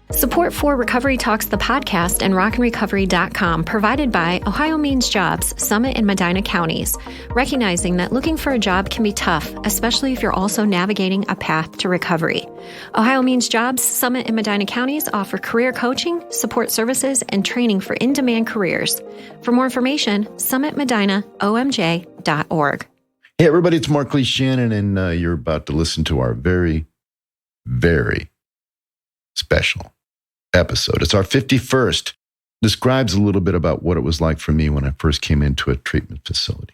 Support for Recovery Talks, the podcast, and rockandrecovery.com provided by Ohio Means Jobs, Summit and Medina counties, recognizing that looking for a job can be tough, especially if you're also navigating a path to recovery. Ohio Means Jobs, Summit and Medina counties offer career coaching, support services, and training for in-demand careers. For more information, summitmedinaomj.org. Hey, everybody, it's Marc Shannon, and you're about to listen to our very, very special episode. It's our 51st. Describes a little bit about what it was like for me when I first came into a treatment facility.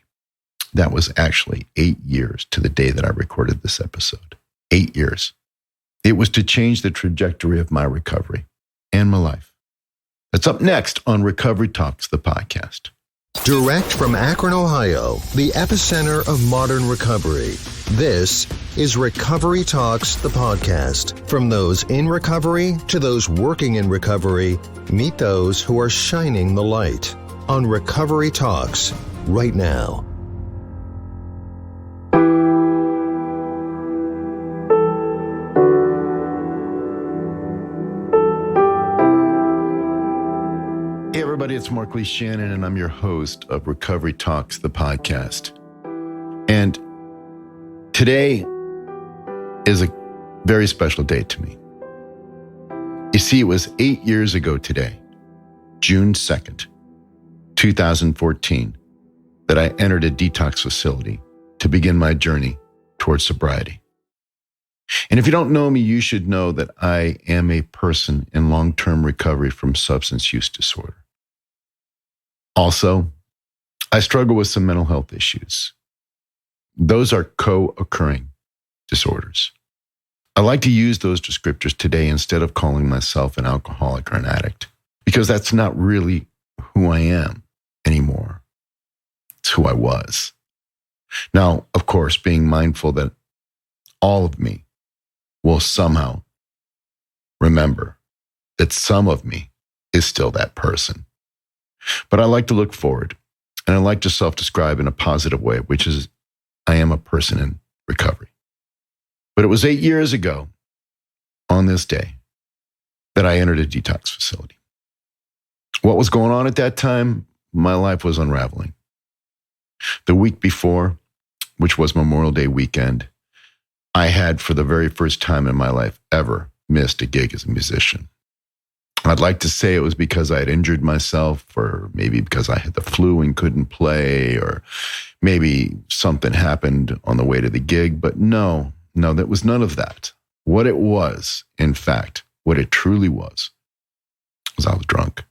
That was actually 8 years to the day that I recorded this episode. 8 years. It was to change the trajectory of my recovery and my life. That's up next on Recovery Talks, the podcast. Direct from Akron, Ohio, the epicenter of modern recovery. This is Recovery Talks, the podcast. From those in recovery to those working in recovery, meet those who are shining the light on Recovery Talks right now. Everybody, it's Marc Shannon, and I'm your host of Recovery Talks, the podcast. And today is a very special day to me. You see, it was 8 years ago today, June 2nd, 2014, that I entered a detox facility to begin my journey towards sobriety. And if you don't know me, you should know that I am a person in long-term recovery from substance use disorder. Also, I struggle with some mental health issues. Those are co-occurring disorders. I like to use those descriptors today instead of calling myself an alcoholic or an addict, because that's not really who I am anymore. It's who I was. Now, of course, being mindful that all of me will somehow remember that some of me is still that person. But I like to look forward, and I like to self-describe in a positive way, which is I am a person in recovery. But it was 8 years ago on this day that I entered a detox facility. What was going on at that time? My life was unraveling. The week before, which was Memorial Day weekend, I had, for the very first time in my life ever, missed a gig as a musician. I'd like to say it was because I had injured myself, or maybe because I had the flu and couldn't play, or maybe something happened on the way to the gig. But no, that was none of that. What it was, in fact, what it truly was I was drunk.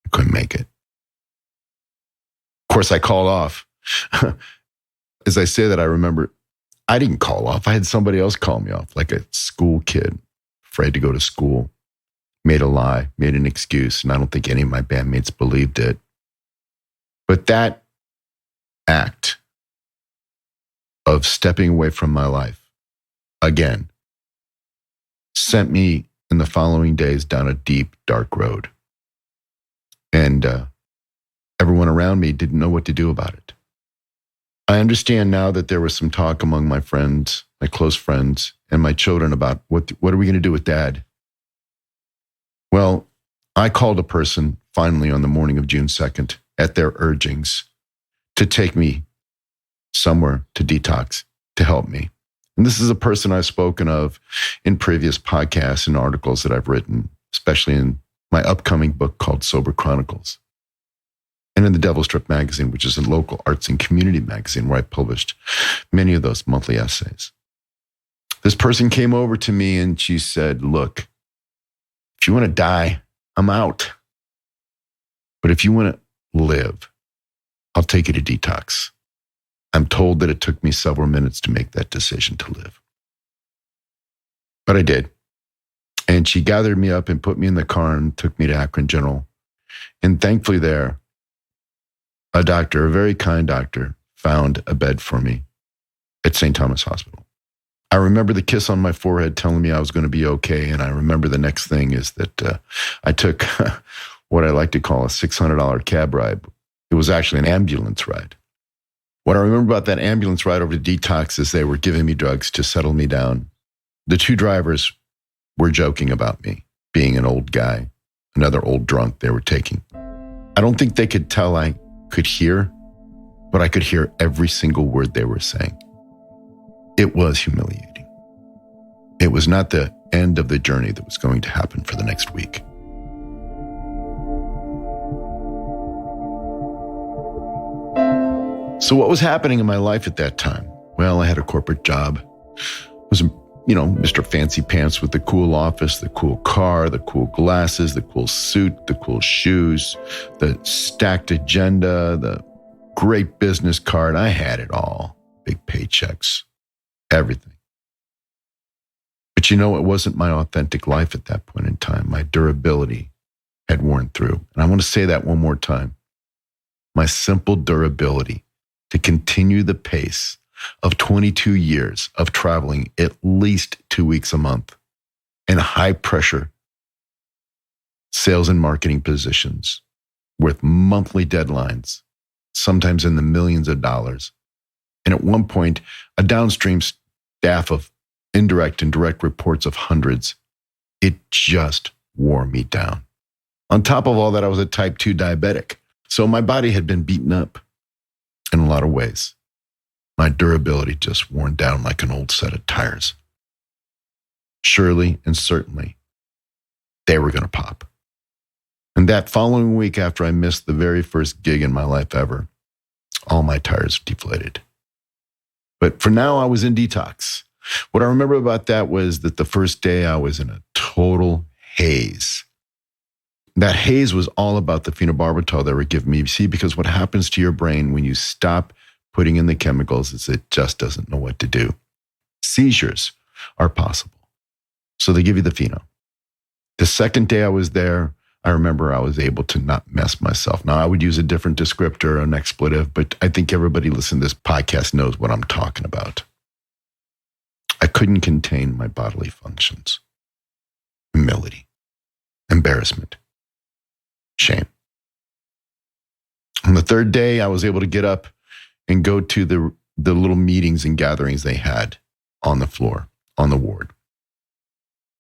I couldn't make it. Of course, I called off. As I say that, I remember I didn't call off. I had somebody else call me off, like a school kid, afraid to go to school. Made a lie, made an excuse, and I don't think any of my bandmates believed it. But that act of stepping away from my life, again, sent me in the following days down a deep, dark road. And everyone around me didn't know what to do about it. I understand now that there was some talk among my friends, my close friends, and my children about what are we going to do with Dad? Well, I called a person finally on the morning of June 2nd at their urgings to take me somewhere to detox, to help me. And this is a person I've spoken of in previous podcasts and articles that I've written, especially in my upcoming book called Sober Chronicles, and in the Devil's Strip magazine, which is a local arts and community magazine where I published many of those monthly essays. This person came over to me and she said, look, if you want to die, I'm out. But if you want to live, I'll take you to detox. I'm told that it took me several minutes to make that decision to live. But I did. And she gathered me up and put me in the car and took me to Akron General. And thankfully there, a doctor, a very kind doctor, found a bed for me at St. Thomas Hospital. I remember the kiss on my forehead telling me I was going to be okay. And I remember the next thing is that I took what I like to call a $600 cab ride. It was actually an ambulance ride What I remember about that ambulance ride over to detox is they were giving me drugs to settle me down. The two drivers were joking about me being an old guy, another old drunk they were taking. I don't think they could tell I could hear, but I could hear every single word they were saying. It was humiliating. It was not the end of the journey that was going to happen for the next week. So what was happening in my life at that time? Well, I had a corporate job. I was, Mr. Fancy Pants with the cool office, the cool car, the cool glasses, the cool suit, the cool shoes, the stacked agenda, the great business card. I had it all. Big paychecks, everything. But it wasn't my authentic life at that point in time. My durability had worn through. And I want to say that one more time. My simple durability to continue the pace of 22 years of traveling at least 2 weeks a month in high pressure sales and marketing positions with monthly deadlines, sometimes in the millions of dollars. And at one point, a downstream staff of indirect and direct reports of hundreds. It just wore me down. On top of all that, I was a type 2 diabetic. So my body had been beaten up in a lot of ways. My durability just worn down like an old set of tires. Surely and certainly, they were going to pop. And that following week after I missed the very first gig in my life ever, all my tires deflated. But for now, I was in detox. What I remember about that was that the first day I was in a total haze. That haze was all about the phenobarbital they were giving me. You see, because what happens to your brain when you stop putting in the chemicals is it just doesn't know what to do. Seizures are possible. So they give you the pheno. The second day I was there, I remember I was able to not mess myself. Now, I would use a different descriptor, an expletive, but I think everybody listening to this podcast knows what I'm talking about. I couldn't contain my bodily functions. Humility, embarrassment, shame. On the third day, I was able to get up and go to the little meetings and gatherings they had on the floor, on the ward.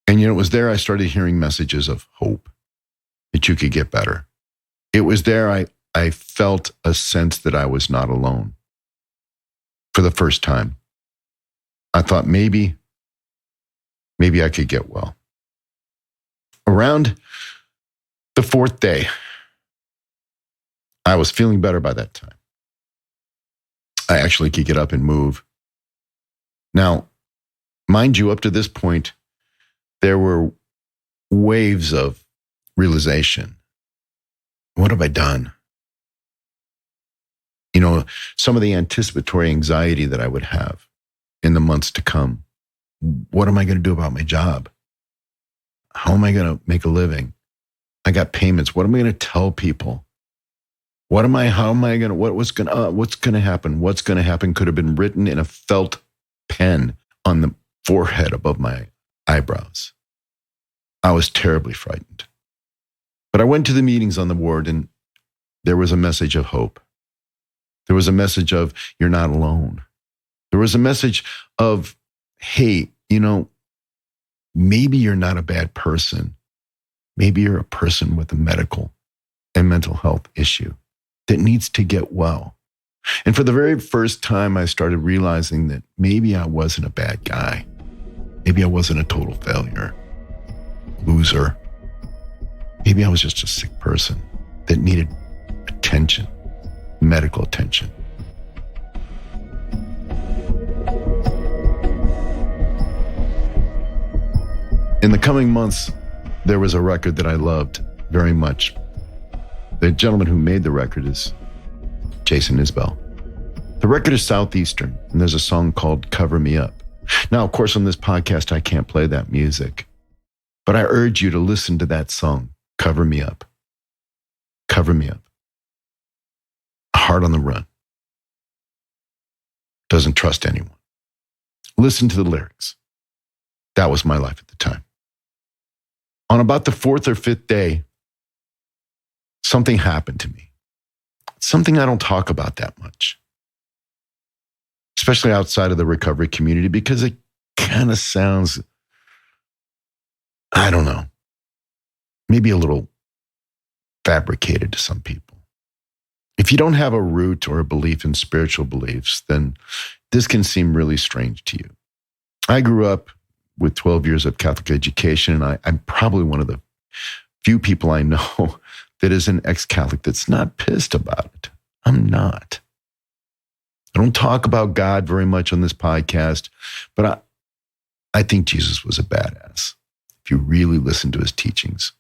And it was there I started hearing messages of hope, that you could get better. It was there I felt a sense that I was not alone. For the first time, I thought maybe I could get well. Around the fourth day, I was feeling better by that time. I actually could get up and move. Now, mind you, up to this point, there were waves of realization. What have I done? Some of the anticipatory anxiety that I would have in the months to come. What am I going to do about my job? How am I going to make a living? I got payments. What am I going to tell people? What's going to happen? What's going to happen could have been written in a felt pen on the forehead above my eyebrows. I was terribly frightened. But I went to the meetings on the ward and there was a message of hope. There was a message of, you're not alone. There was a message of, hey, maybe you're not a bad person. Maybe you're a person with a medical and mental health issue that needs to get well. And for the very first time, I started realizing that maybe I wasn't a bad guy. Maybe I wasn't a total failure, loser. Maybe I was just a sick person that needed attention, medical attention. In the coming months, there was a record that I loved very much. The gentleman who made the record is Jason Isbell. The record is Southeastern, and there's a song called Cover Me Up. Now, of course, on this podcast, I can't play that music, but I urge you to listen to that song, Cover Me Up. Cover Me Up. A heart on the run. Doesn't trust anyone. Listen to the lyrics. That was my life at the time. On about the fourth or fifth day, something happened to me. Something I don't talk about that much. especially outside of the recovery community, because it kind of sounds, I don't know, maybe a little fabricated to some people. If you don't have a root or a belief in spiritual beliefs, then this can seem really strange to you. I grew up with 12 years of Catholic education, and I'm probably one of the few people I know that is an ex-Catholic that's not pissed about it. I'm not. I don't talk about God very much on this podcast, but I think Jesus was a badass if you really listen to his teachings.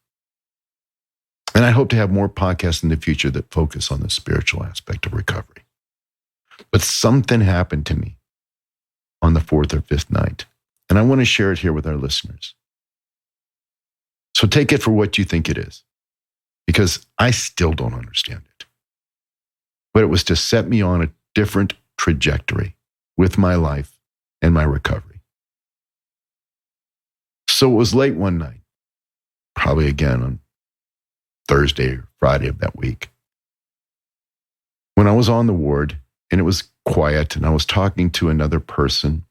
And I hope to have more podcasts in the future that focus on the spiritual aspect of recovery. But something happened to me on the fourth or fifth night, and I want to share it here with our listeners. So take it for what you think it is, because I still don't understand it. But it was to set me on a different trajectory with my life and my recovery. So it was late one night, probably again on Thursday or Friday of that week, when I was on the ward and it was quiet and I was talking to another person,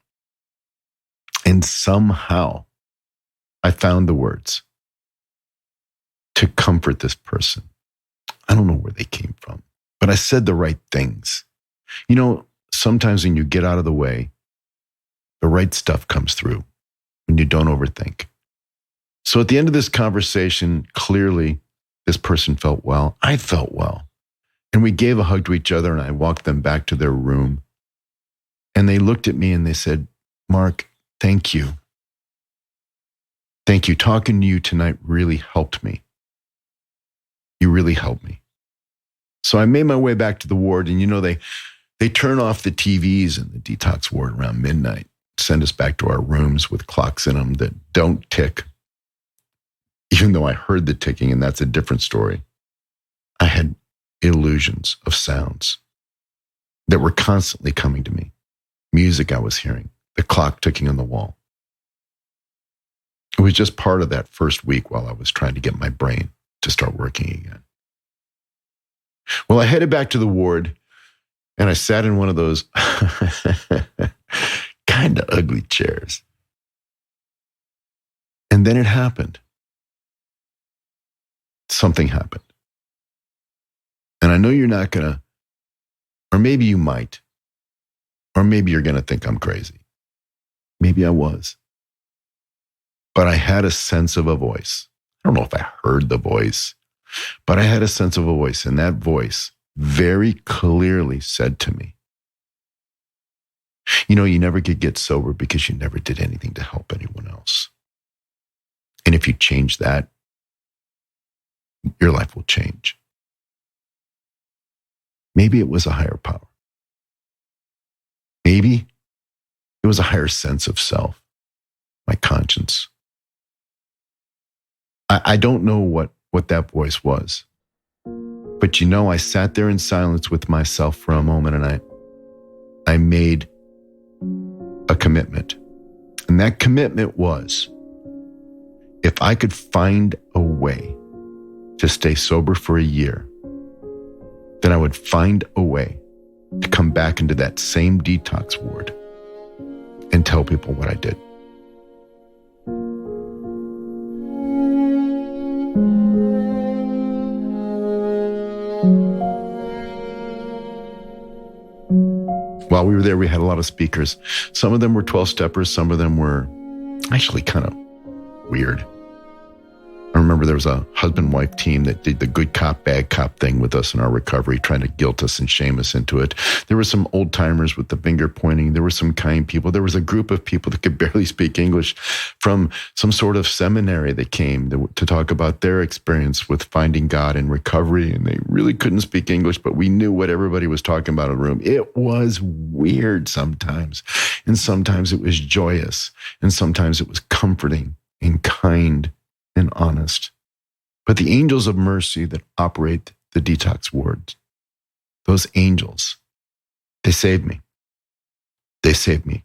and somehow I found the words to comfort this person. I don't know where they came from, but I said the right things. You know, sometimes when you get out of the way, the right stuff comes through when you don't overthink. So at the end of this conversation, clearly this person felt well. I felt well. And we gave a hug to each other, and I walked them back to their room. And they looked at me and they said, Marc, thank you. Thank you. Talking to you tonight really helped me. You really helped me. So I made my way back to the ward, and you know, they turn off the TVs in the detox ward around midnight, send us back to our rooms with clocks in them that don't tick. Even though I heard the ticking, and that's a different story. I had illusions of sounds that were constantly coming to me. Music I was hearing, the clock ticking on the wall. It was just part of that first week while I was trying to get my brain to start working again. Well, I headed back to the ward, and I sat in one of those kind of ugly chairs. And then it happened. Something happened. And I know you're not going to, or maybe you might, or maybe you're going to think I'm crazy. Maybe I was. But I had a sense of a voice. I don't know if I heard the voice, but I had a sense of a voice, and that voice very clearly said to me, you know, you never could get sober because you never did anything to help anyone else. And if you change that, your life will change. Maybe it was a higher power. Maybe it was a higher sense of self, my conscience. I don't know what that voice was. But you know, I sat there in silence with myself for a moment, and I made a commitment. And that commitment was, if I could find a way to stay sober for a year, then I would find a way to come back into that same detox ward and tell people what I did. While we were there, we had a lot of speakers. Some of them were 12-steppers. Some of them were actually kind of weird. I remember there was a husband-wife team that did the good cop, bad cop thing with us in our recovery, trying to guilt us and shame us into it. There were some old-timers with the finger pointing. There were some kind people. There was a group of people that could barely speak English from some sort of seminary that came to talk about their experience with finding God in recovery, and they really couldn't speak English, but we knew what everybody was talking about in the room. It was weird sometimes, and sometimes it was joyous, and sometimes it was comforting and kind and honest. But the angels of mercy that operate the detox wards, those angels, they saved me. They saved me.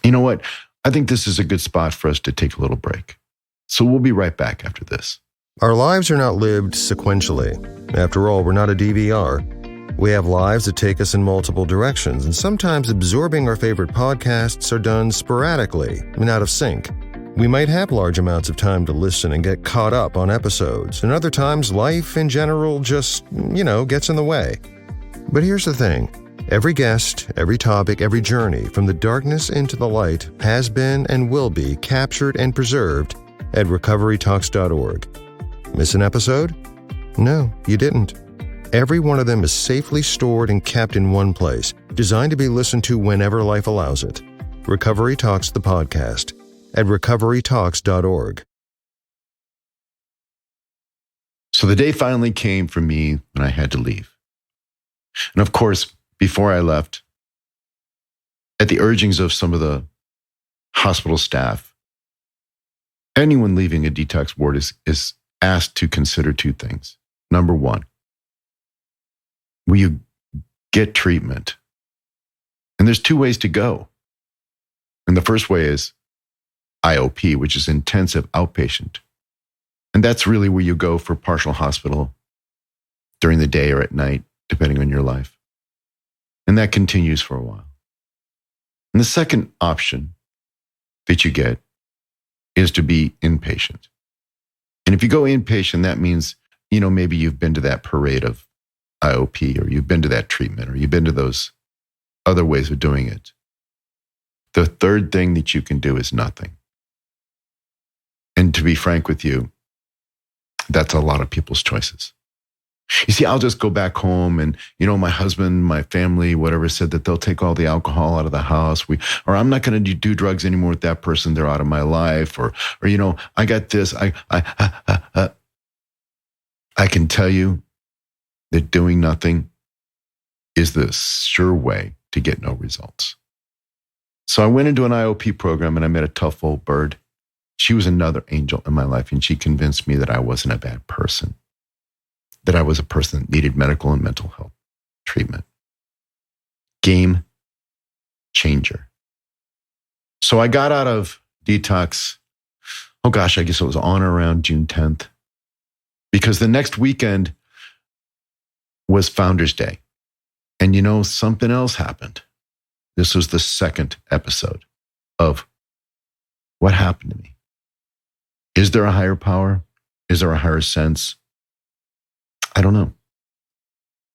You know what? I think this is a good spot for us to take a little break. So we'll be right back after this. Our lives are not lived sequentially. After all, we're not a DVR. We have lives that take us in multiple directions, and sometimes absorbing our favorite podcasts are done sporadically and out of sync. We might have large amounts of time to listen and get caught up on episodes, and other times life in general just, gets in the way. But here's the thing. Every guest, every topic, every journey from the darkness into the light has been and will be captured and preserved at recoverytalks.org. Miss an episode? No, you didn't. Every one of them is safely stored and kept in one place, designed to be listened to whenever life allows it. Recovery Talks, the podcast, at recoverytalks.org. So the day finally came for me when I had to leave. And of course, before I left, at the urgings of some of the hospital staff, anyone leaving a detox ward is asked to consider two things. Number one, will you get treatment? And there's two ways to go. And the first way is IOP, which is intensive outpatient. And that's really where you go for partial hospital during the day or at night, depending on your life. And that continues for a while. And the second option that you get is to be inpatient. And if you go inpatient, that means, maybe you've been to that parade of IOP, or you've been to that treatment, or you've been to those other ways of doing it. The third thing that you can do is nothing. And to be frank with you, that's a lot of people's choices. You see, I'll just go back home and, my husband, my family, whatever, said that they'll take all the alcohol out of the house. Or I'm not going to do drugs anymore with that person. They're out of my life. Or I got this. I can tell you that doing nothing is the sure way to get no results. So I went into an IOP program and I met a tough old bird. She was another angel in my life, and she convinced me that I wasn't a bad person, that I was a person that needed medical and mental health treatment. Game changer. So I got out of detox, I guess it was on or around June 10th, because the next weekend was Founders Day. And something else happened. This was the second episode of what happened to me. Is there a higher power? Is there a higher sense? I don't know.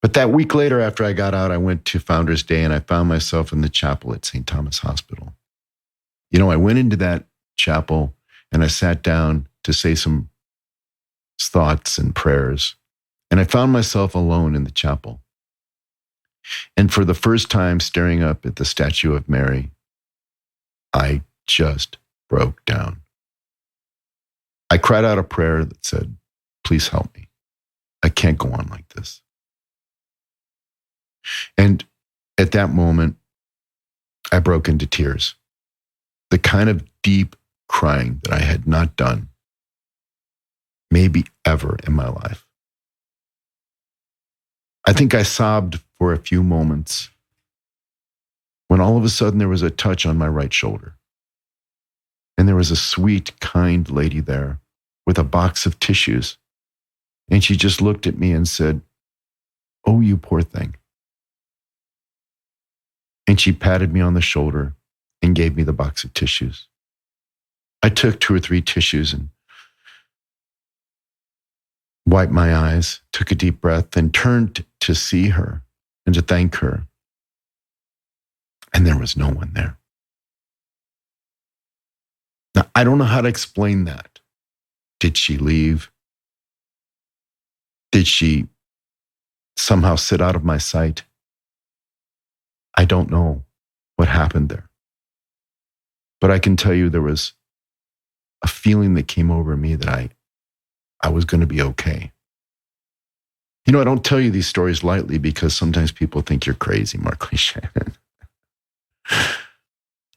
But that week later, after I got out, I went to Founders Day and I found myself in the chapel at St. Thomas Hospital. I went into that chapel and I sat down to say some thoughts and prayers. And I found myself alone in the chapel. And for the first time, staring up at the statue of Mary, I just broke down. I cried out a prayer that said, please help me. I can't go on like this. And at that moment, I broke into tears. The kind of deep crying that I had not done maybe ever in my life. I think I sobbed for a few moments when all of a sudden there was a touch on my right shoulder. And there was a sweet, kind lady there with a box of tissues. And she just looked at me and said, "Oh, you poor thing." And she patted me on the shoulder and gave me the box of tissues. I took 2 or 3 tissues and wiped my eyes, took a deep breath, and turned to see her and to thank her. And there was no one there. Now, I don't know how to explain that. Did she leave? Did she somehow sit out of my sight? I don't know what happened there. But I can tell you there was a feeling that came over me that I was going to be okay. I don't tell you these stories lightly because sometimes people think you're crazy, Marc Shannon.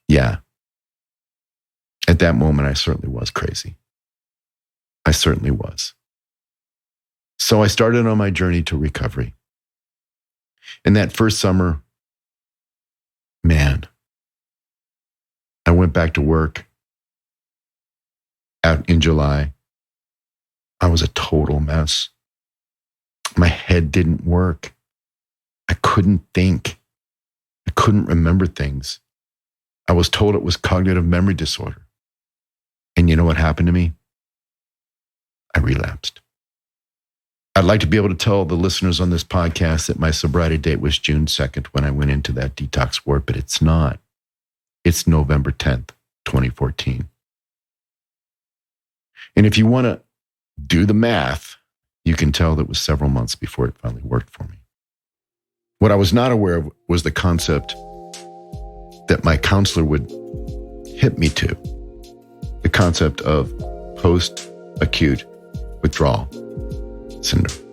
Yeah. At that moment, I certainly was crazy. I certainly was. So I started on my journey to recovery. In that first summer, man, I went back to work out in July. I was a total mess. My head didn't work. I couldn't think. I couldn't remember things. I was told it was cognitive memory disorder. And you know what happened to me? I relapsed. I'd like to be able to tell the listeners on this podcast that my sobriety date was June 2nd when I went into that detox ward, but it's not. It's November 10th, 2014. And if you want to do the math, you can tell that it was several months before it finally worked for me. What I was not aware of was the concept that my counselor would hit me to, the concept of post-acute withdrawal syndrome.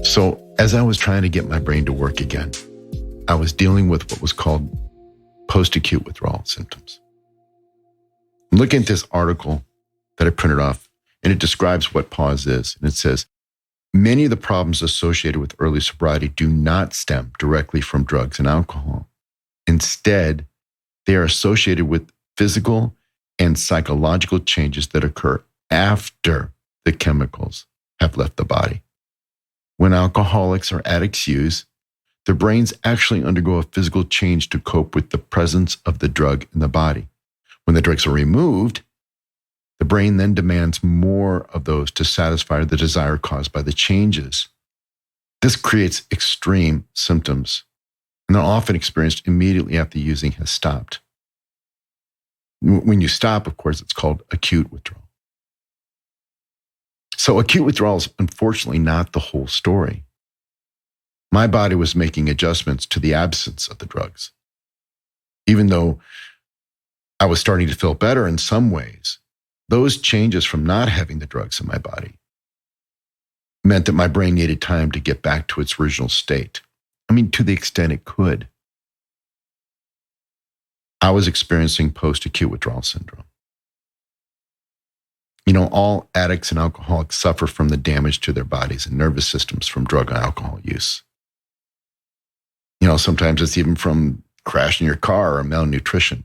So as I was trying to get my brain to work again, I was dealing with what was called post-acute withdrawal symptoms. I'm looking at this article that I printed off, and it describes what pause is. And it says, many of the problems associated with early sobriety do not stem directly from drugs and alcohol. Instead, they are associated with physical and psychological changes that occur after the chemicals have left the body. When alcoholics or addicts use, their brains actually undergo a physical change to cope with the presence of the drug in the body. When the drugs are removed, the brain then demands more of those to satisfy the desire caused by the changes. This creates extreme symptoms, and they're often experienced immediately after using has stopped. When you stop, of course, it's called acute withdrawal. So acute withdrawal is unfortunately not the whole story. My body was making adjustments to the absence of the drugs. Even though I was starting to feel better in some ways, those changes from not having the drugs in my body meant that my brain needed time to get back to its original state. I mean, to the extent it could. I was experiencing post-acute withdrawal syndrome. You know, all addicts and alcoholics suffer from the damage to their bodies and nervous systems from drug and alcohol use. You know, sometimes it's even from crashing your car or malnutrition.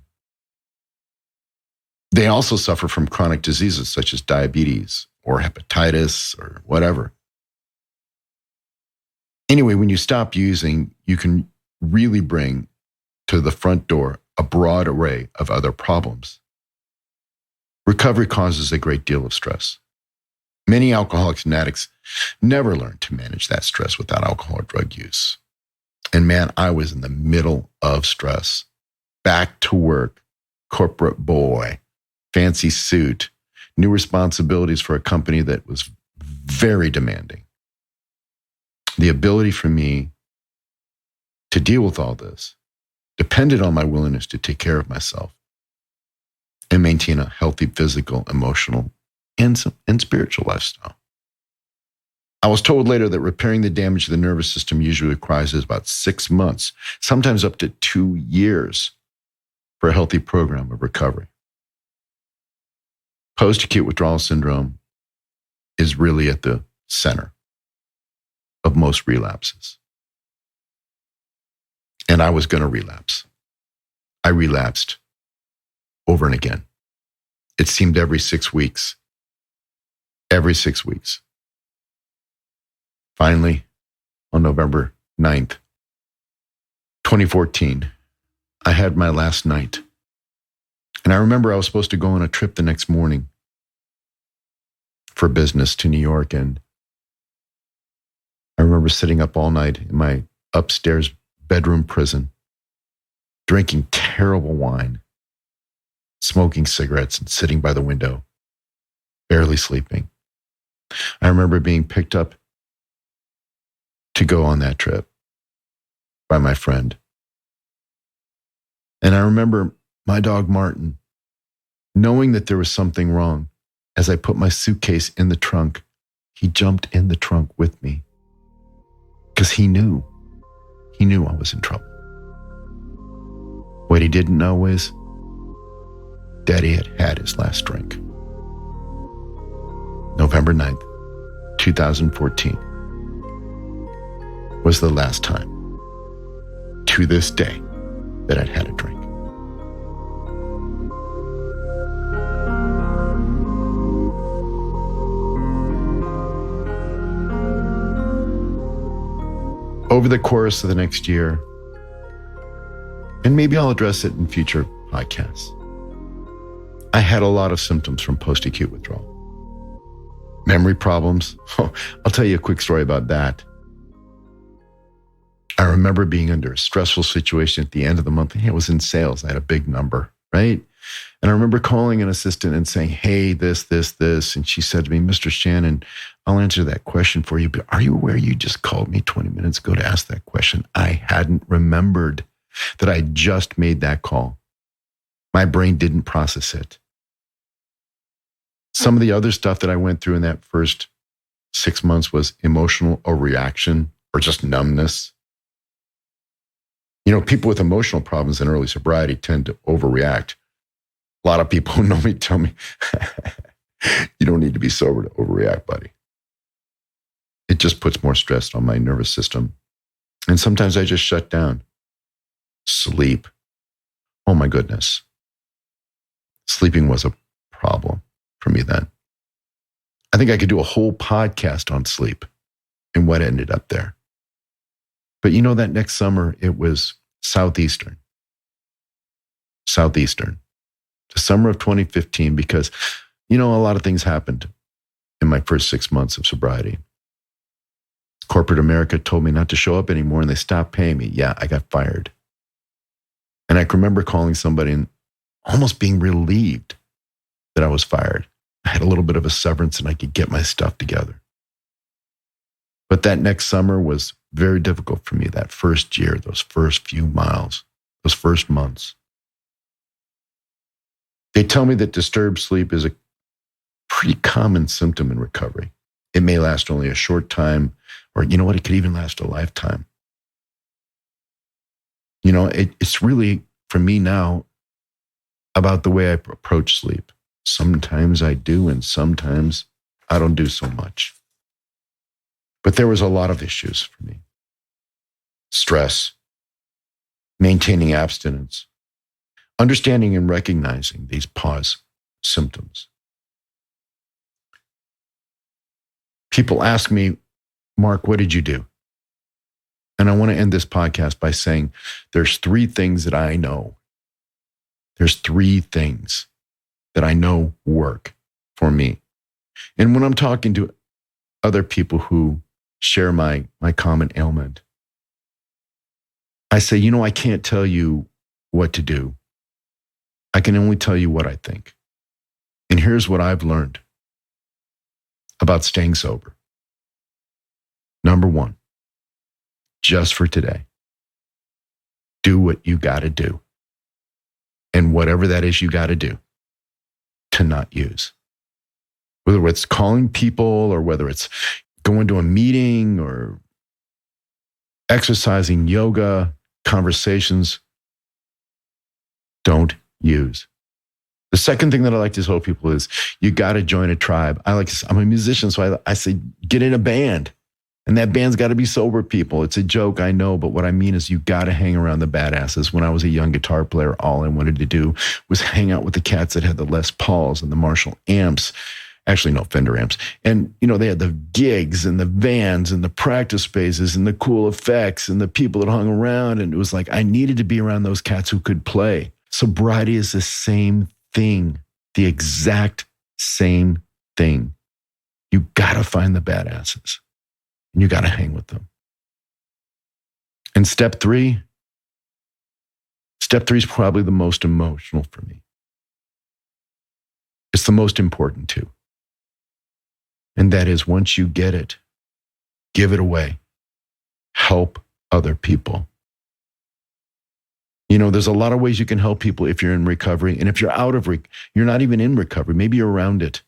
They also suffer from chronic diseases such as diabetes or hepatitis or whatever. Anyway, when you stop using, you can really bring to the front door a broad array of other problems. Recovery causes a great deal of stress. Many alcoholics and addicts never learn to manage that stress without alcohol or drug use. And man, I was in the middle of stress. Back to work, corporate boy, fancy suit, new responsibilities for a company that was very demanding. The ability for me to deal with all this depended on my willingness to take care of myself and maintain a healthy physical, emotional, and spiritual lifestyle. I was told later that repairing the damage to the nervous system usually requires about 6 months, sometimes up to 2 years, for a healthy program of recovery. Post-acute withdrawal syndrome is really at the center of most relapses. And I was going to relapse. I relapsed over and again. It seemed every 6 weeks. Every 6 weeks. Finally, on November 9th, 2014, I had my last night. And I remember I was supposed to go on a trip the next morning for business to New York. And I remember sitting up all night in my upstairs bedroom prison, drinking terrible wine, smoking cigarettes and sitting by the window, barely sleeping. I remember being picked up to go on that trip by my friend. And I remember my dog Martin, knowing that there was something wrong, as I put my suitcase in the trunk, he jumped in the trunk with me because he knew I was in trouble. What he didn't know is Daddy had had his last drink. November 9th, 2014 was the last time, to this day, that I'd had a drink. over the course of the next year, and maybe I'll address it in future podcasts, I had a lot of symptoms from post-acute withdrawal. Memory problems. Oh, I'll tell you a quick story about that. I remember being under a stressful situation at the end of the month. I was in sales. I had a big number, right? And I remember calling an assistant and saying, hey, this. And she said to me, Mr. Shannon, I'll answer that question for you, but are you aware you just called me 20 minutes ago to ask that question? I hadn't remembered that I just made that call. My brain didn't process it. Some of the other stuff that I went through in that first 6 months was emotional overreaction or just numbness. You know, people with emotional problems in early sobriety tend to overreact. A lot of people who know me tell me, you don't need to be sober to overreact, buddy. It just puts more stress on my nervous system. And sometimes I just shut down. Sleep. Oh my goodness. Sleeping was a problem for me then. I think I could do a whole podcast on sleep and what ended up there. But you know, that next summer, it was Southeastern. The summer of 2015, because, you know, a lot of things happened in my first 6 months of sobriety. Corporate America told me not to show up anymore and they stopped paying me. Yeah, I got fired. And I can remember calling somebody and almost being relieved that I was fired. I had a little bit of a severance and I could get my stuff together. But that next summer was very difficult for me. That first year, those first few miles, those first months. They tell me that disturbed sleep is a pretty common symptom in recovery. It may last only a short time, or you know what, it could even last a lifetime. You know, it's really, for me now, about the way I approach sleep. Sometimes I do, and sometimes I don't do so much. But there was a lot of issues for me. Stress, maintaining abstinence, understanding and recognizing these pause symptoms. People ask me, Marc, what did you do? And I want to end this podcast by saying there's 3 things that I know. There's 3 things that I know work for me. And when I'm talking to other people who share my common ailment, I say, you know, I can't tell you what to do. I can only tell you what I think. And here's what I've learned about staying sober. Number 1, just for today, do what you got to do. And whatever that is you got to do to not use. Whether it's calling people or whether it's going to a meeting or exercising, yoga, conversations, don't use. The second thing that I like to tell people is you got to join a tribe. I'm a musician, so I say get in a band. And that band's got to be sober people. It's a joke, I know, but what I mean is you got to hang around the badasses. When I was a young guitar player, all I wanted to do was hang out with the cats that had the Les Pauls and the Marshall amps. Actually, no, Fender amps. And, you know, they had the gigs and the vans and the practice spaces and the cool effects and the people that hung around. And it was like I needed to be around those cats who could play. Sobriety is the same thing, the exact same thing. You got to find the badasses. And you got to hang with them. And step 3 is probably the most emotional for me. It's the most important too. And that is, once you get it, give it away. Help other people. You know, there's a lot of ways you can help people if you're in recovery. And if you're out of you're not even in recovery, maybe you're around it.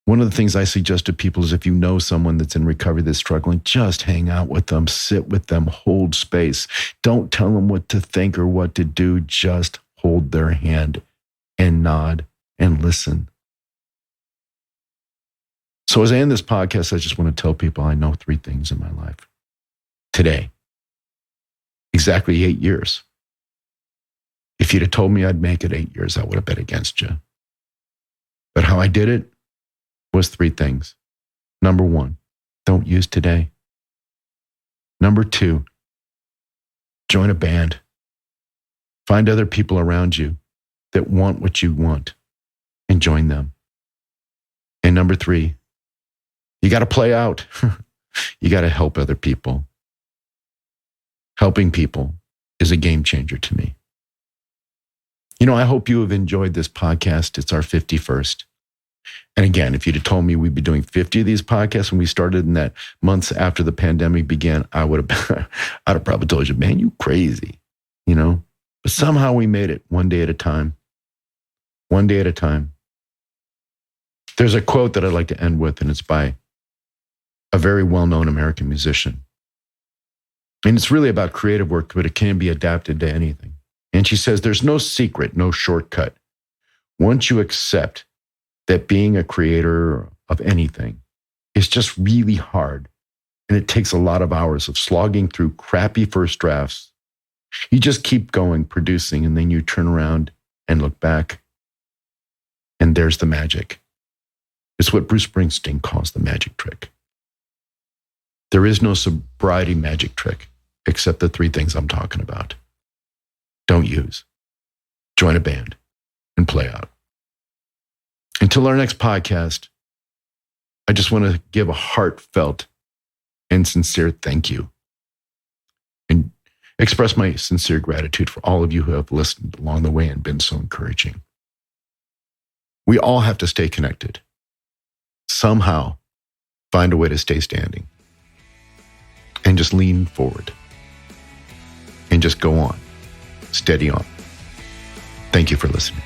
One of the things I suggest to people is if you know someone that's in recovery that's struggling, just hang out with them, sit with them, hold space. Don't tell them what to think or what to do. Just hold their hand and nod and listen. So as I end this podcast, I just want to tell people I know 3 things in my life. Today, exactly 8 years. If you'd have told me I'd make it 8 years, I would have bet against you. But how I did it was 3 things. Number 1, don't use today. Number 2, join a band. Find other people around you that want what you want and join them. And number 3, you got to play out. You got to help other people. Helping people is a game changer to me. I hope you have enjoyed this podcast. It's our 51st. And again, if you'd have told me we'd be doing 50 of these podcasts when we started in that months after the pandemic began, I'd have probably told you, man, you crazy, But somehow we made it one day at a time. One day at a time. There's a quote that I'd like to end with, and it's by a very well-known American musician. And it's really about creative work, but it can be adapted to anything. And she says, there's no secret, no shortcut. Once you accept that being a creator of anything is just really hard, and it takes a lot of hours of slogging through crappy first drafts, you just keep going, producing, and then you turn around and look back, and there's the magic. It's what Bruce Springsteen calls the magic trick. There is no sobriety magic trick except the 3 things I'm talking about. Don't use. Join a band and play out. Until our next podcast, I just want to give a heartfelt and sincere thank you and express my sincere gratitude for all of you who have listened along the way and been so encouraging. We all have to stay connected. Somehow find a way to stay standing and just lean forward and just go on, steady on. Thank you for listening.